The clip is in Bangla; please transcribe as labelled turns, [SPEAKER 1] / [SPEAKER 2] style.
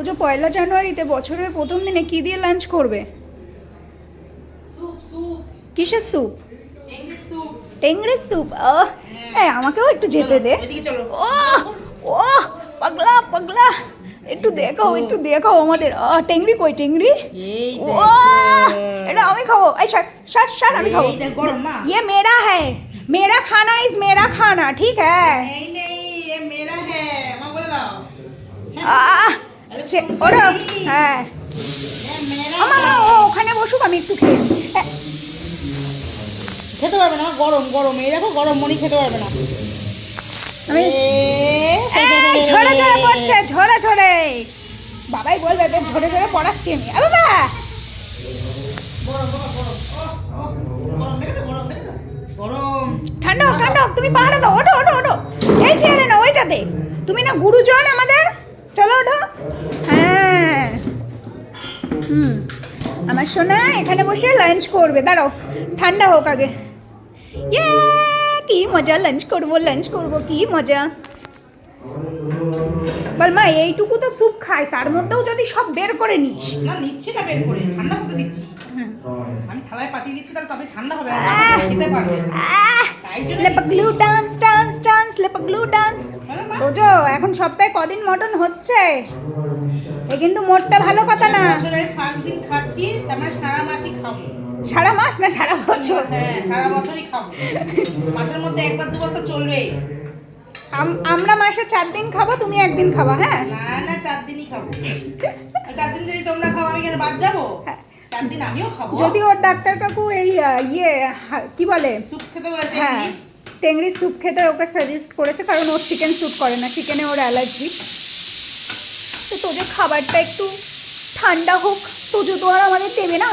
[SPEAKER 1] যে 1 জানুয়ারিতে বছরের প্রথম দিনে কি দিয়ে লাঞ্চ করবে? কিসের স্যুপ? টেংরির স্যুপ। আমাকেও একটু যেতে দে। ও ও পাগলা পাগলা, একটু দেখাও আমাদের। টেংরি কই টেংরি? ও এটা আমি খাবো। এই শাট আমি খাবো। ये मेरा है, मेरा खाना इज मेरा खाना, ठीक है?
[SPEAKER 2] ये मेरा है, मां बोल दाओ।
[SPEAKER 1] ওরা হ্যাঁ আমার ওখানে বসুক, আমি একটু খেয়ে
[SPEAKER 2] খেতে পারবে না, গরম গরম। এই দেখো গরম, মনি খেতে পারবে না।
[SPEAKER 1] আমি ঝরে ঝরে পড়ছে, ঝরে ঝরে। বাবাই বলবে বেশ ঝরে ঝরে পড়াচ্ছি আমি। বাবা
[SPEAKER 2] গরম
[SPEAKER 1] ঠান্ডা হোক, ঠান্ডা হোক, তুমি পাহাড়ে দাও। ওঠো ওঠো ওঠো, এই চেয়ারে না ওইটাতে। তুমি না গুরুজন আমাদের, চলো ওঠো। হ্যাঁ আমার সোনা এখানে বসে লাঞ্চ করবে। দাঁড়াও ঠান্ডা হোক আগে। ইয়ে কি মজা, লাঞ্চ করবো কি মজা। বল মা এইটুকু তো স্যুপ খায়, তার মধ্যেও যদি সব বের করে নিস।
[SPEAKER 2] না নিচ্ছি না, বের করে ঠান্ডা হতে দিচ্ছি। আমি থালায় পাঠিয়ে দিচ্ছি, তাহলে তাতে ঠান্ডা হবে, খেতে পারবে।
[SPEAKER 1] লেপাগ্লু ডান্স ডান্স ডান্স, লেপাগ্লু ডান্স। বোঝো এখন সপ্তাহে কদিন মটন হচ্ছে, এ কিন্তু মোটটা ভালো কথা না।
[SPEAKER 2] বছরের ফার্স্ট দিন খাচ্ছি, তার মানে সারা মাসই খাবো।
[SPEAKER 1] সারা মাস না সারা বছর?
[SPEAKER 2] হ্যাঁ সারা বছরই খাবো, মাসের মধ্যে একবার দুবার তো চলবেই।
[SPEAKER 1] আমরা মাসে 4 দিন খাবো, তুমি 1 দিন খাবা। হ্যাঁ
[SPEAKER 2] না না 4 দিনই খাবো। 4 দিন যদি তোমরা খাও আমি কেন বাদ যাবো? 4 দিন আমিও খাবো।
[SPEAKER 1] যদি ওর ডাক্তার কাকু এই কি বলে
[SPEAKER 2] স্যুপ খেতে বলেছে।
[SPEAKER 1] হ্যাঁ টেংরির স্যুপ খেতে ওকে সাজেস্ট করেছে, কারণ ওর চিকেন স্যুপ করে না, চিকেনে ওর অ্যালার্জি। তো তোদের খাবারটা একটু ঠান্ডা হোক, তোজো তো আর আমাদের দেবে না।